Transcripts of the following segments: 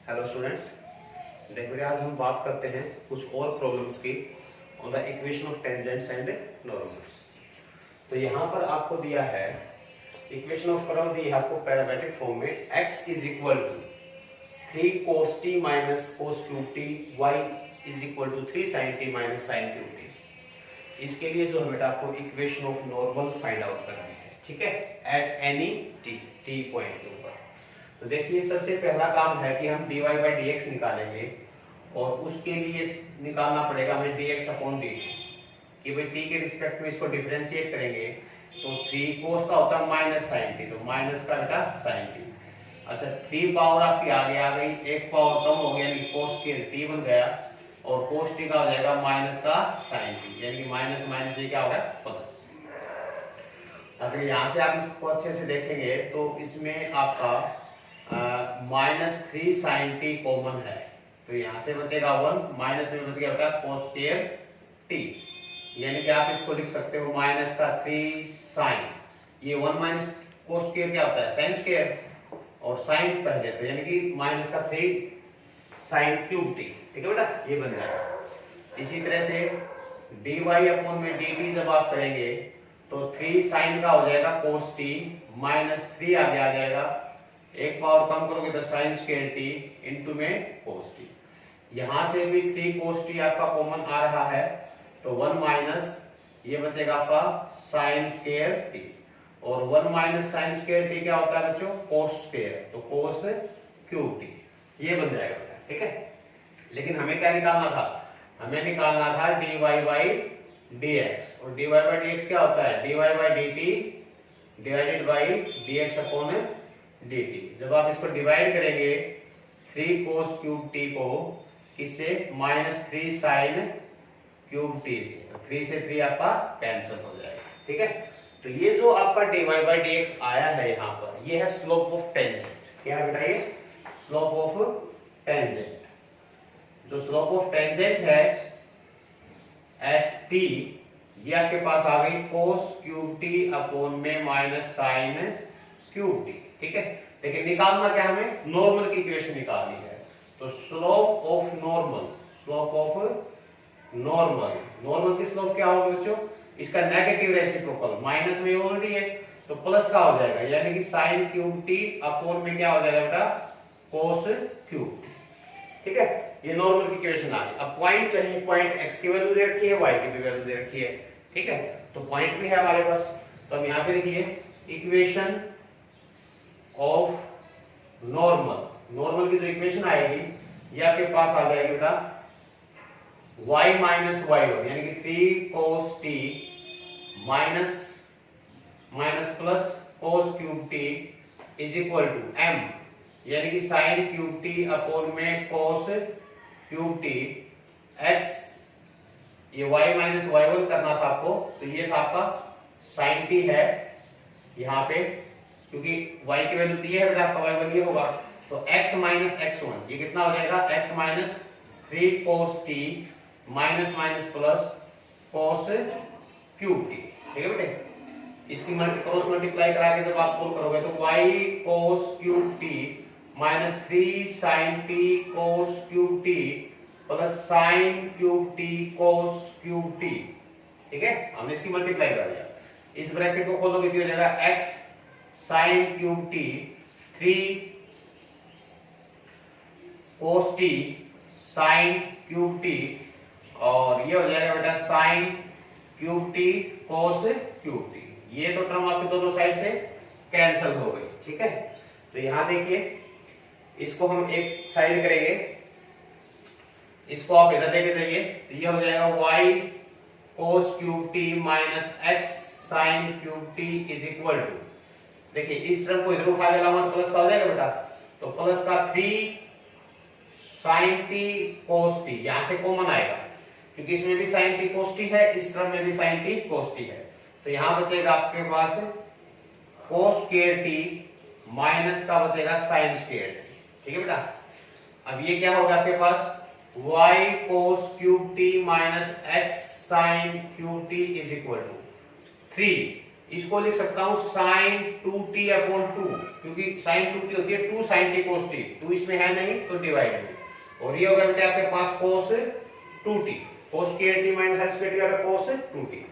Hello students, देखिए आज हम बात करते हैं कुछ और प्रॉब्लम्स की on the equation of tangents and normals. तो यहाँ पर आपको दिया है इक्वेशन ऑफ कर्व दी है आपको पैरामेट्रिक फॉर्म में x is equal to 3 cos t minus cos cube t, y is equal to 3 sin t minus sin cube t। इसके लिए जो है बेटा आपको equation of normal find out करनी है, ठीक है, एट एनी t पॉइंट के ऊपर। तो देखिए सबसे पहला काम है कि हम dy बाई dx निकालेंगे और उसके लिए निकालना पड़ेगा हमें dx अपॉन dt कि भाई t के रिस्पेक्ट में इसको डिफरेंशिएट करेंगे तो 3 cos का होता है माइनस sin t, तो माइनस का बेटा sin t। अच्छा 3 पावर आपकी आगे आ गई, एक पावर कम हो गया यानी cos के t बन गया और cos t का हो जाएगा माइनस का sin t, यानी कि माइनस माइनस ये क्या होगा प्लस। अगर यहाँ से आप इसको अच्छे से देखेंगे तो इसमें आपका -3 sin t कॉमन है, तो यहाँ से बचेगा 1, माइनस में बच गया बेटा cos स्क्वायर t, यानी कि आप इसको लिख सकते हो माइनस का 3 sin, ये 1 माइनस cos स्क्वायर क्या होता है sin स्क्वायर और sin पहले, तो यानी कि माइनस का 3 sin क्यूब t, ठीक है बेटा, ये बन जाएगा। इसी तरह से dy अपॉन में dt जब आप करेंगे तो 3 sin का हो जाएगा cos t माइनस 3 आगे आ जाएगा, एक पावर कम करोगे तो sin स्क्वायर t इनटू में cos t। यहां से भी 3 cos t आपका कॉमन आ रहा है तो 1 माइनस ये बचेगा आपका sin स्क्वायर t और 1 माइनस sin स्क्वायर t क्या होता है बच्चों cos स्क्वायर, तो cos क्यूब t, ये बन जाएगा, ठीक है। लेकिन हमें क्या निकालना था, हमें निकालना था dy बाई dx, और dy बाई dx क्या होता है dy by dt divided by dx upon dt। जब आप इसको डिवाइड करेंगे 3 cos क्यूब t को किससे -3 sin क्यूब t से, तो 3 से 3 आपका कैंसिल हो जाएगा, ठीक है। तो ये जो आपका dy बाई dx आया है यहाँ पर, ये है स्लोप ऑफ टेंजेंट। क्या है बेटा, ये स्लोप ऑफ टेंजेंट। जो स्लोप ऑफ टेंजेंट है एट t, ये आपके पास आ गई cos क्यूब t अपॉन में माइनस sin क्यूब t, ठीक है। लेकिन निकालना क्या, हमें नॉर्मल की इक्वेशन निकालनी है, तो स्लोप ऑफ नॉर्मल, नॉर्मल की स्लोप क्या होगी बच्चों, इसका नेगेटिव रेसिप्रोकल, माइनस में ऑलरेडी है तो प्लस का हो जाएगा, यानी कि sin क्यूब t अपॉन में क्या हो जाएगा बेटा cos क्यूब t, ठीक है। ये नॉर्मल की इक्वेशन आ गई। अब पॉइंट चाहिए, पॉइंट x की वैल्यू दे रखी है, y की भी वैल्यू दे रखी है, ठीक है, तो पॉइंट भी है हमारे पास। तो हम यहाँ पे लिखिए इक्वेशन ऑफ नॉर्मल की जो इक्वेशन आएगी ये आपके पास आ जाएगी बेटा y माइनस y1, यानी कि 3 cos t minus plus cos cube t is equal to m, यानी कि sin क्यूब t अपॉन में cos क्यूब t x, ये y माइनस y1 करना था आपको, तो ये था आपका sin t है यहाँ पे, क्योंकि y की वैल्यू दी है बेटा आपका y1 ये होगा, तो x माइनस x1 ये कितना हो जाएगा x minus 3 cos t minus minus plus cos cube t, ठीक है बेटे। इसकी क्रॉस मल्टीप्लाई करा के जब आप सोल्व करोगे तो y cos cube t minus 3 sin t cos cube t plus sin cube t cos cube t, ठीक है, हमने इसकी मल्टीप्लाई कर दिया। इस ब्रैकेट को खोलोगे तो हो जाएगा x sin cube t 3 cos t sin cube t और ये हो जाएगा बेटा sin cube t cos cube t। ये तो टर्म आपके दोनों साइड से कैंसिल हो गई, ठीक है। तो यहां देखिए इसको हम एक साइड करेंगे, इसको आप इधर लेके जाइए, तो ये हो जाएगा y cos cube t minus x sin cube t is equal to, देखिए इस टर्म को इधर उठा के लाऊंगा तो प्लस का हो जाएगा बेटा, तो प्लस का 3 sin t cos t, यहां से कॉमन आएगा क्योंकि इसमें भी sin t cos t है, इस टर्म में भी sin t cos t है, तो यहां बचेगा आपके पास cos स्क्वायर t माइनस का बचेगा sin स्क्वायर t, ठीक है बेटा। अब ये क्या होगा आपके पास y cos cube t minus x sin cube t is equal to 3 इसको लिख सकता हूं sin 2t अपॉन 2, क्योंकि sin 2t होती है 2 sin t cos t, 2 इसमें है नहीं तो डिवाइड में, और ये होगा बेटा आपके पास cos 2t, cos kt minus sin square t होगा cos 2t।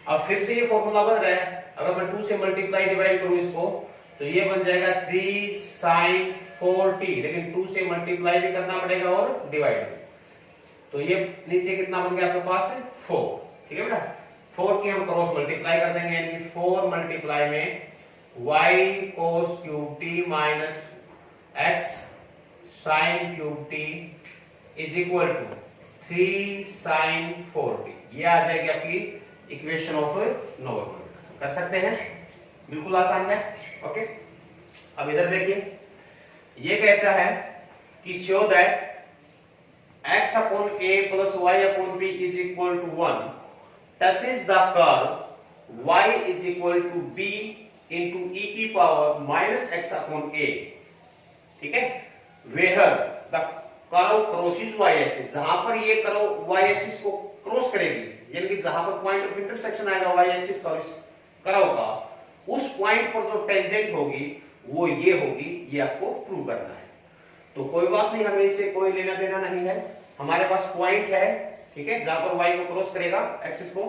अब फिर से ये फॉर्मूला बन रहा है, अगर मैं 2 से मल्टीप्लाई डिवाइड करूं इसको तो ये बन जाएगा 3 sin 4t, लेकिन 2 से मल्टीप्लाई भी करना पड़ेगा और डिवाइड भी, तो ये नीचे कितना बन गया आपके पास 4, ठीक है बेटा। 4 की हम क्रॉस मल्टीप्लाई कर देंगे, यानी कि 4 मल्टीप्लाई में y cos cube t minus x sin cube t is equal to 3 sin 4t, ये आ जाएगी आपकी इक्वेशन ऑफ नॉर्मल। कर सकते हैं, बिल्कुल आसान है। ओके, अब इधर देखिए, ये कहता है कि show that x upon a plus y upon b is equal to 1 touches the curve y is equal to b into e की power minus x upon a, ठीक है, where the curve crosses y axis, जहां पर ये curve y axis को cross करेगी, यानी कि जहां पर पॉइंट ऑफ इंटरसेक्शन आएगा y एक्सिस का इस कर्व का, उस पॉइंट पर जो टेंजेंट होगी वो ये होगी, ये आपको प्रूव करना है। तो कोई बात नहीं, हमें इससे कोई लेना देना नहीं है, हमारे पास पॉइंट है, ठीक है, जहां पर y को क्रॉस करेगा एक्सिस को,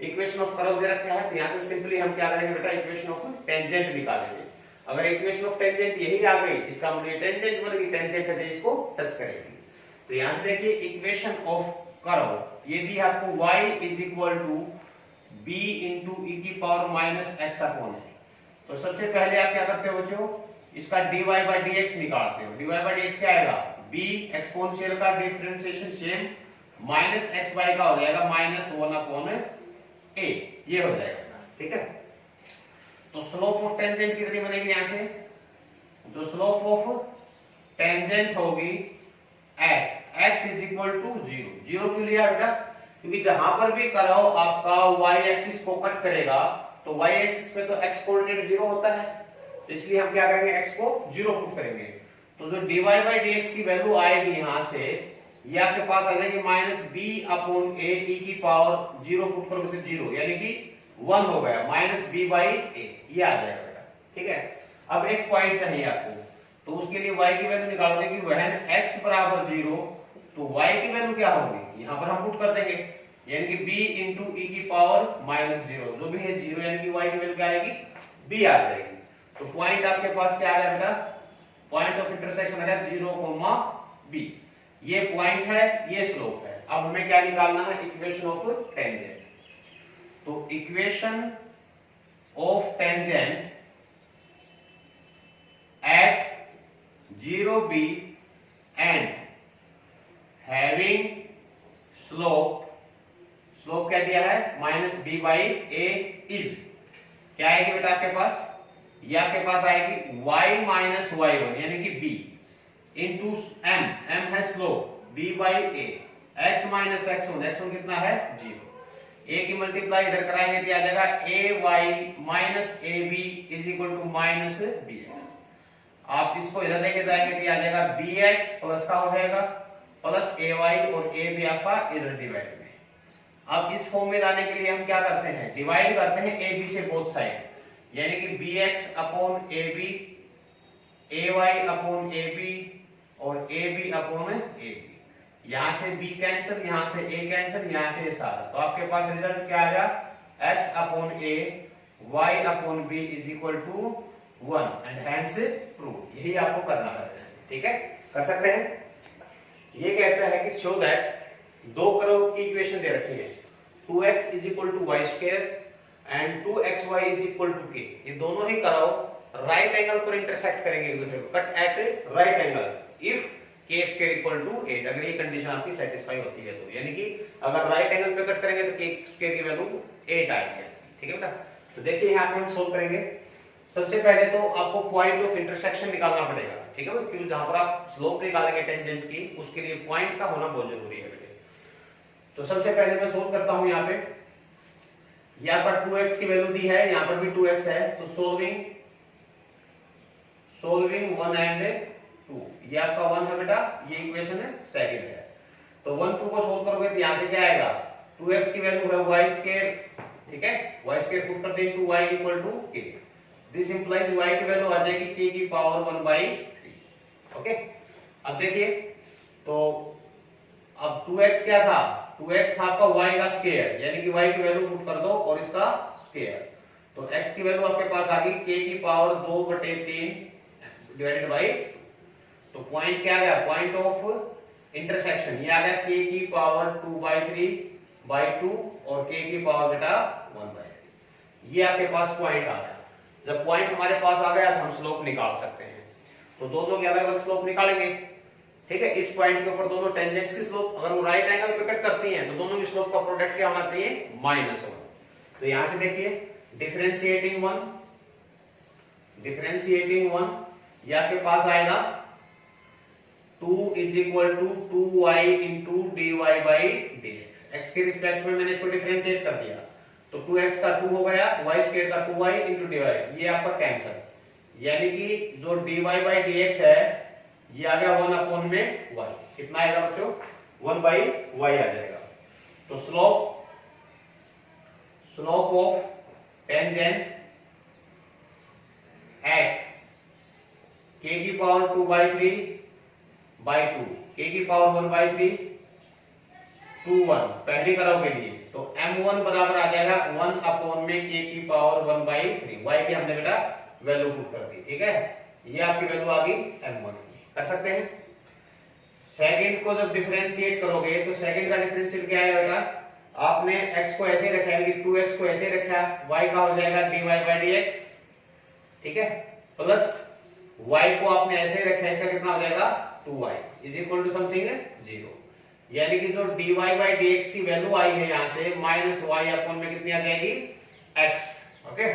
इक्वेशन ऑफ कर्व दे रखा है, तो यहां से सिंपली हम क्या करेंगे बेटा, इक्वेशन ऑफ टेंजेंट निकालेंगे। अगर इक्वेशन ऑफ टेंजेंट यही आ गई, इसका मतलब टेंजेंट बन गई, टेंजेंट है तो इसको टच करेगी। तो यहां से देखिए इक्वेशन ऑफ कर्व, ये भी आपको y is equal to b into e की पावर माइनस एक्स अपॉन है। तो सबसे पहले आप क्या करते हो बच्चों, इसका dy बाय dx निकालते हो। dy बाय dx क्या आएगा, b एक्सपोनेंशियल का differentiation same minus X Y का हो जाएगा माइनस 1 अपॉन a, ये हो जाएगा, ठीक है। तो स्लोप ऑफ टेंजेंट कितनी बनेगी, यहां से जो स्लोप ऑफ टेंजेंट होगी at x is equal to 0, 0 क्यों लिया बेटा, क्योंकि जहां पर भी कर्व आपका y एक्सिस को कट करेगा तो y एक्सिस पे तो x कोऑर्डिनेट 0 होता है, तो इसलिए हम क्या करेंगे, x को 0 पुट करेंगे। तो जो dy बाय dx की वैल्यू आएगी यहां से, ये आपके पास आ जाएगी minus b upon a e की पावर 0 पुट करोगे तो 0, यानी कि 1 हो गया, माइनस b बाई a, ये आ जाएगा बेटा, ठीक है। अब एक पॉइंट चाहिए आपको, तो उसके लिए y की वैल्यू निकालोगे कि व्हेन x बराबर 0, तो y की वैल्यू क्या होगी, यहां पर हम पुट कर देंगे, यानी कि b इंटू ई की पावर माइनस 0, जो भी है 0, यानी कि y की वैल्यू क्या आएगी, b आ जाएगी। तो पॉइंट आपके पास क्या आ गया बेटा, पॉइंट ऑफ इंटरसेक्शन है 0, b, ये पॉइंट है, ये स्लोप है। अब हमें क्या निकालना है, इक्वेशन ऑफ टेंजेंट। तो equation of tangent at 0b and having slope, slope क्या दिया है minus b by a is, क्या आएगी बेटा आपके पास, ये आपके पास आएगी y माइनस y1 यानी कि b इंटू m, m है slope, b by a, x minus x1, x1 कितना है 0, a की मल्टीप्लाई इधर कराएंगे तो आ जाएगा ay minus ab is equal to minus bx। आप इसको इधर लेके जाएंगे तो आ जाएगा bx प्लस का हो जाएगा प्लस ay और a भी आपका इधर डिवाइड में। अब इस फॉर्म में लाने के लिए हम क्या करते हैं, डिवाइड करते हैं a b से बोथ साइड, यानी कि bx upon ab, ay upon ab और ab अपॉन ab, यहां से b कैंसिल, यहां से a कैंसिल, यहां से सारा, तो आपके पास रिजल्ट क्या आ गया, x upon a y upon b is equal to 1 and hence prove. यही आपको करना है, ठीक है, कर सकते हैं। ये कहता है कि शो दैट दो कर्व की इक्वेशन दे रखी है, 2x is equal to Y square and 2xy is equal to k, ये दोनों ही कर्व राइट एंगल पर इंटरसेक्ट करेंगे एक दूसरे को, cut at right angle if k square equal to 8, अगर ये कंडीशन आपकी सेटिस्फाई होती है तो, यानी कि अगर राइट एंगल पे कट करेंगे तो k स्क्वायर की वैल्यू 8 आएगी, ठीक है बेटा। तो देखिए यहां पे हम सोल्व करेंगे। सबसे पहले तो आपको पॉइंट ऑफ इंटरसेक्शन निकालना पड़ेगा, ठीक है, क्योंकि जहां पर आप स्लोप निकालेंगे टेंजेंट की, उसके लिए पॉइंट का होना बहुत जरूरी है बेटे। तो सबसे पहले मैं सोल्व करता हूं, यहाँ पर 2x की वैल्यू दी है, यहाँ पर भी 2x है, तो सोल्विंग 1 एंड 2, ये आपका 1 है बेटा, ये इक्वेशन है सेकंड है। तो 1 2 को सोल्व करोगे तो यहां से क्या आएगा, 2x की वैल्यू है y स्क्वायर ठीक है, y स्क्वायर पुट करते हैं, 2y equal to k। This implies y की वैल्यू आ जाएगी k की पावर 1/3। ओके, अब देखिए तो अब 2x क्या था, 2x था आपका y का स्क्वायर, यानी कि y की वैल्यू पुट कर दो और इसका स्क्वायर, तो x की वैल्यू आपके पास आ गई k की पावर 2/3 डिवाइडेड बाय, तो पॉइंट क्या आ गया, पॉइंट ऑफ इंटरसेक्शन ये आ गया k की पावर 2/3/2 और k की पावर बेटा 1/3। ये आपके पास पॉइंट आ गया। जब पॉइंट हमारे पास आ गया तो हम स्लोप निकाल सकते हैं, तो दोनों के अलग अलग स्लोप निकालेंगे। ठीक है, इस पॉइंट के ऊपर दोनों टेंजेंट्स की स्लोप अगर वो राइट एंगल पे कट करती हैं तो दोनों की स्लोप का प्रोडक्ट क्या होना चाहिए, -1। तो यहां से देखिए डिफरेंशिएटिंग 1 ये आपके पास आएगा 2 is equal to 2y into dy by dx। x के रिस्पेक्ट में मैंने इसको डिफरेंशिएट कर दिया, तो 2x का 2 हो गया, y स्क्वायर का 2y इंटू dy, ये आपका कैंसल, यानी कि जो dy बाई dx है ये आ गया 1 अपॉन में y। कितना आएगा बच्चों, 1/y आ जाएगा। तो slope of tangent at k की पावर 2/3/2, k की पावर 1/3 2 1 पहली करो के लिए, तो m1 बराबर आ जाएगा 1 अपॉन में k की पावर 1/3। y की हमने बेटा वैल्यू पुट कर दी। ठीक है, ये आपकी वैल्यू आ गई m1 कर सकते हैं। सेकंड को जब डिफरेंशिएट करोगे तो सेकंड का डिफरेंशियल क्या है बेटा, आपने x को ऐसे रखा है, 2x को ऐसे रखा, y का हो जाएगा dy बाई dx। ठीक है, प्लस y को आपने ऐसे रखा है, इसका कितना हो जाएगा 2y is equal to something 0, यानी कि जो dy बाई dx की वैल्यू आई है यहां से माइनस y अपॉन में कितनी आ जाएगी x। ओके,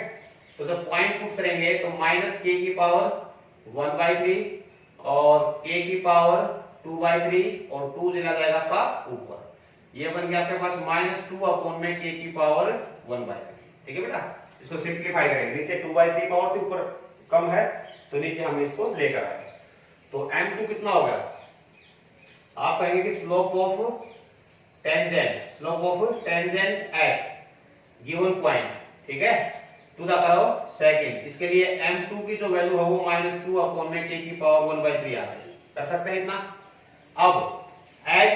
तो जब पॉइंट पुट करेंगे तो माइनस k की पावर 1/3 और k की पावर 2/3 और 2 चला जाएगा आपका ऊपर, ये बन गया आपके पास -2 अपॉन में k की पावर 1/3। ठीक है बेटा, इसको सिंपलीफाई करेंगे, नीचे 2/3 पावर से ऊपर कम है तो नीचे हम इसको लेकर आए, तो m2 कितना हो गया, आप कहेंगे कि slope of tangent at given point. ठीक है, टू द करो सेकंड, इसके लिए m2 की जो वैल्यू है वो -2 अपॉन में k की पावर 1/3 आ गई। कर सकते हैं इतना। अब as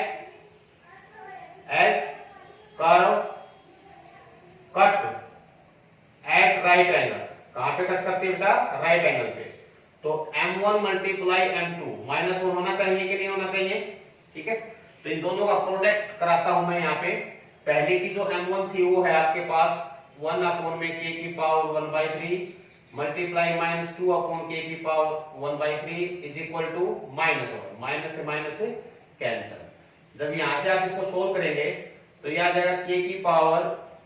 curve cut at right angle, कहां पे कट करती है बेटा, राइट एंगल पे, तो m1 मल्टीप्लाई m2 -1 होना चाहिए कि नहीं होना चाहिए। ठीक है, तो इन दोनों का प्रोडक्ट कराता हूं मैं यहाँ पे। पहले की जो m1 थी वो है आपके पास 1 अपॉन में k की पावर 1/3 मल्टीप्लाई -2 अपॉन k की power 1/3 is equal to -1, minus से माइनस से कैंसिल। जब यहां से आप इसको सोल्व करेंगे तो यह आ जाएगा k की पावर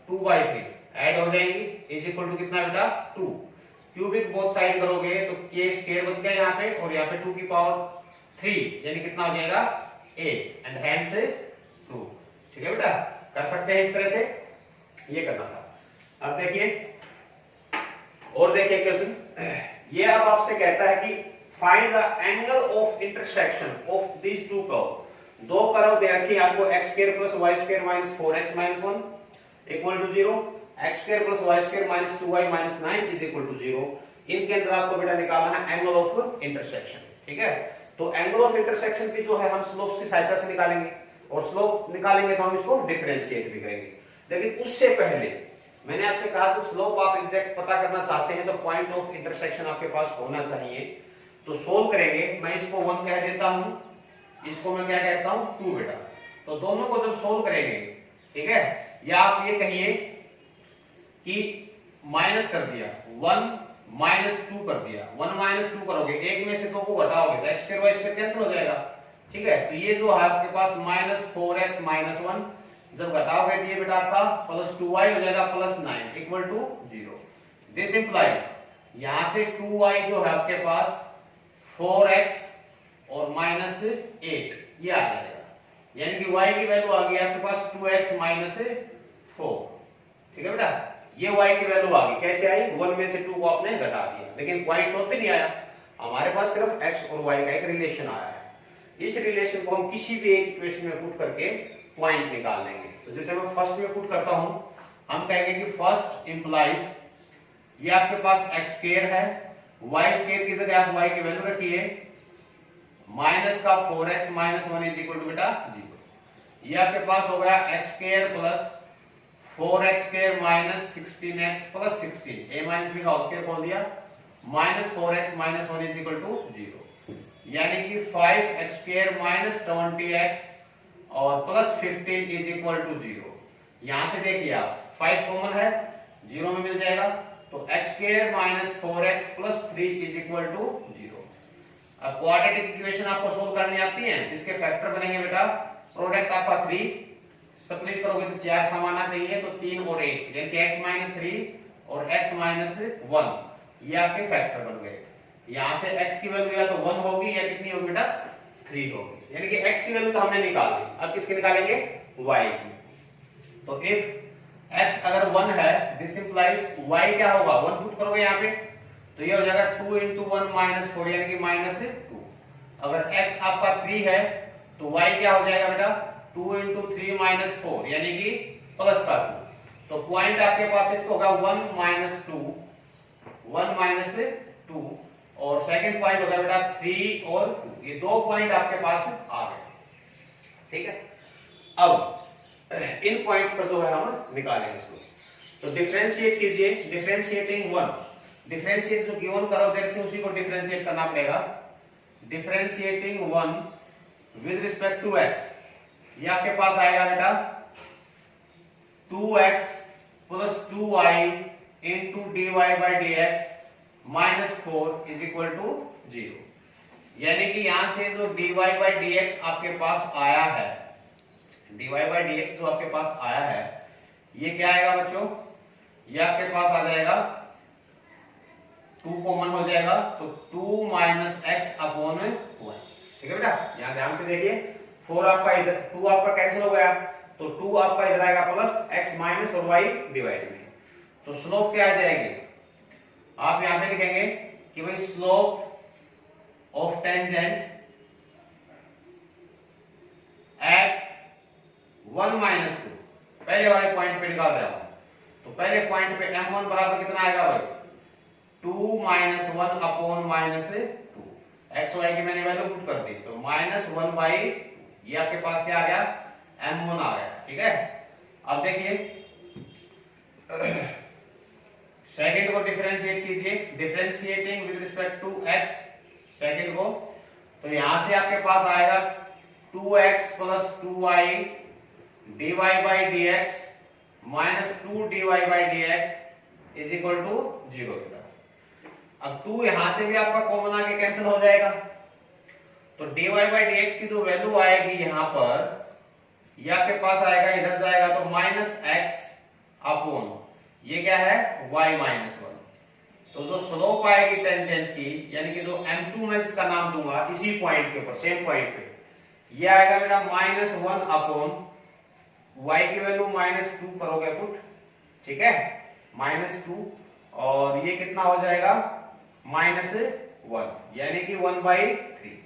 2/3 ऐड हो जाएंगी इज इक्वल टू कितना बेटा 2, क्यूबिक बोथ साइड करोगे तो k स्क्वायर बच गया यहाँ पे और यहाँ पे 2 की पावर 3 यानी कितना हो जाएगा 8 एंड हेंस 2। ठीक है बेटा, कर सकते हैं इस तरह से, ये करना था। अब देखिए और देखिए क्वेश्चन, ये अब आपसे कहता है कि find the angle of intersection of this two curve. दो कर्व दे रखी है आपको, x square plus y square minus 4x minus 1 equal to 0, x square plus y square minus 2y minus 9 is equal to 0। इनके अंदर आपको बेटा निकालना है एंगल ऑफ इंटरसेक्शन। ठीक है, तो एंगल ऑफ इंटरसेक्शन की जो है हम स्लोप्स की सहायता से निकालेंगे, और स्लोप निकालेंगे तो हम इसको डिफरेंशिएट भी करेंगे। लेकिन उससे पहले मैंने आपसे कहा जब स्लोप आप एग्जैक्ट पता करना चाहते हैं तो पॉइंट ऑफ इंटरसेक्शन आपके पास होना चाहिए। तो सोल्व करेंगे, मैं इसको 1 कह देता हूं, इसको मैं क्या कहता हूं 2 बेटा। तो दोनों को जब सोल्व करेंगे, ठीक है, या आप ये कहिए कि माइनस कर दिया 1 -2 कर दिया, 1 -2 करोगे, एक में से 2 को घटाओगे तो x square y square cancel हो जाएगा। ठीक है, तो ये जो है आपके पास -4x - 1 जब घटाओगे तो ये बेटा आपका +2y हो जाएगा +9 इक्वल टू 0। दिस इंप्लाइज यहां से 2y जो है आपके पास 4x और -8 ये आ जाएगा, यानी कि y की वैल्यू आ गई आपके पास 2x - 4। ठीक है बेटा, ये y की वैल्यू आ गई, कैसे आई, 1 में से 2 को आपने घटा दिया, लेकिन पॉइंट सोल्व नहीं आया, हमारे पास सिर्फ x और y का एक रिलेशन आया है। इस रिलेशन को हम किसी भी एक इक्वेशन में पुट करके पॉइंट निकाल लेंगे। तो जैसे मैं फर्स्ट में पुट करता हूं हम कहेंगे कि फर्स्ट इंप्लाइज ये आपके पास एक्स स्क्वायर है, वाई स्क्वायर की जगह आप वाई की वैल्यू रखिए माइनस का 4x minus 1 is equal to बेटा 0। ये आपके पास हो गया X square plus 4x square minus 16x plus 16 a minus b का होल स्क्वायर खोल दिया minus 4x minus 1 is equal to 0, यानी कि 5x स्क्वायर माइनस 20x और प्लस 15 इज इक्वल टू 0। यहां से देखिए आप 5 कॉमन है 0 में मिल जाएगा, तो x square minus 4x plus 3 is equal to 0। अब क्वाड्रेटिक इक्वेशन आपको सोल्व करनी आती है, इसके फैक्टर बनेंगे बेटा प्रोडक्ट आपका 3 स्प्लिट करोगे तो 4 सम आना चाहिए, तो 3 और 1 यानी कि x माइनस 3 और x माइनस 1 ये आपके फैक्टर बन गए। यहां से x की वैल्यू या तो 1 होगी या कितनी होगी बेटा 3 होगी, यानी कि x की वैल्यू तो हमने निकाल ली, अब किसकी निकालेंगे y की। तो इफ x अगर 1 है दिस इंप्लाइज y क्या होगा 1 पुट करोगे यहाँ पे तो ये हो जाएगा 2 into 1 minus 4 यानी कि माइनस 2। अगर x आपका 3 है तो y क्या हो जाएगा बेटा 2 into 3 minus 4 यानी कि प्लस का 2। तो पॉइंट आपके पास एक होगा 1 minus 2 और सेकंड पॉइंट होगा बेटा 3 और 2, ये दो पॉइंट आपके पास आ गए। ठीक है, अब इन पॉइंट्स पर जो है हम निकालेंगे इसको। तो डिफरेंशिएट कीजिए, डिफरेंशिएटिंग 1 डिफरेंशिएट जो गिवन करो देखिए उसी को डिफरेंशिएट करना पड़ेगा। Differentiating 1 with respect to x, ये आपके पास आएगा बेटा 2x plus 2y into dy by dx minus 4 is equal to 0, यानी कि यहां से जो dy बाई dx आपके पास आया है, dy बाई dx जो आपके पास आया है ये क्या आएगा बच्चों, ये आपके पास आ जाएगा 2 कॉमन हो जाएगा तो 2 माइनस एक्स अपॉन 1। ठीक है बेटा, यहां ध्यान से देखिए 4 आपका इधर 2 आपका कैंसिल हो गया तो 2 आपका इधर आएगा प्लस x माइनस और y डिवाइड में, तो स्लोप क्या आ जाएगी, आप यहां पे लिखेंगे कि भाई slope of tangent at 1 minus 2 पहले वाले पॉइंट पे निकाल रहा हूं, तो पहले पॉइंट पे m1 बराबर कितना आएगा भाई 2 minus 1 upon minus 2, X Y की मैंने वैल्यू पुट कर दी तो माइनस 1 बाई ये आपके पास क्या आ गया m1 आ गया। ठीक है, अब देखिए सेकंड को डिफरेंशिएट कीजिए, differentiating with respect to x second को, तो यहां से आपके पास आएगा 2x plus 2y dy by dx minus 2 dy by dx is equal to 0। अब 2 यहां से भी आपका कॉमन आके कैंसिल हो जाएगा, तो dy बाई dx की जो वैल्यू आएगी यहां पर ये आपके पास आएगा इधर जाएगा तो माइनस x अपॉन ये क्या है y माइनस 1। तो जो स्लोप आएगी टेंजेंट की यानी कि जो m2 मैं इसका नाम दूंगा इसी पॉइंट के ऊपर सेम पॉइंट पे, ये आएगा बेटा माइनस 1 अपॉन y की वैल्यू माइनस 2 करोगे पुट, ठीक है माइनस 2 और ये कितना हो जाएगा माइनस 1 यानी कि 1/3,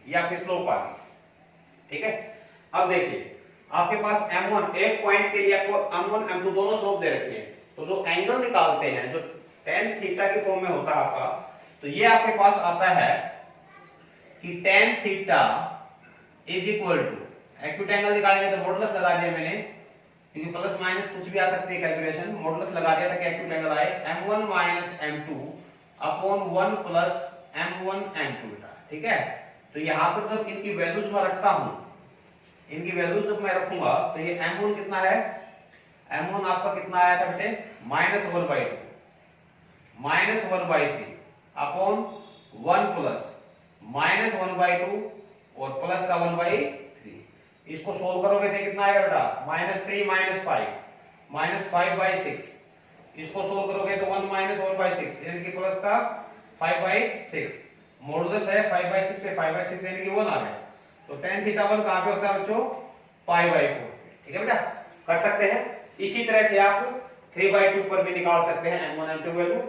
ये आपकी स्लोप आ गई। ठीक है, अब देखिए आपके पास m1 एक पॉइंट के लिए आपको m1 m2 दोनों स्लोप दे रखी है, तो जो एंगल निकालते हैं जो tan थीटा के फॉर्म में होता है आपका, तो ये आपके पास आता है कि tan theta is equal to acute angle निकालेंगे तो मॉडुलस लगा दिया मैंने क्योंकि प्लस माइनस कुछ भी आ सकती है कैलकुलेशन, मॉडुलस लगा दिया था कि एक्यूट एंगल आए m1 minus m2 upon 1 plus m1 m2। ठीक है, तो यहां पर जब इनकी वैल्यूज मैं रखता हूं, इनकी वैल्यूज जब मैं रखूंगा तो ये m1 कितना है, m1 आपका कितना आया था बेटे minus 1/2 minus 1/3 upon 1 plus minus 1/2 और प्लस का 1/3, इसको सोल्व करोगे तो कितना आएगा बेटा माइनस 3 माइनस 5 माइनस 5/6, इसको सोल्व करोगे तो 1 माइनस 1/6 यानी कि प्लस का 5/6, मॉडुलस है 5/6 से 5/6 यानी कि 1 आ गया, तो tan थीटा 1 कहां पे होता है बच्चों π/4। ठीक है बेटा, कर सकते हैं। इसी तरह से आप 3/2 पर भी निकाल सकते हैं m1 m2 वैल्यू।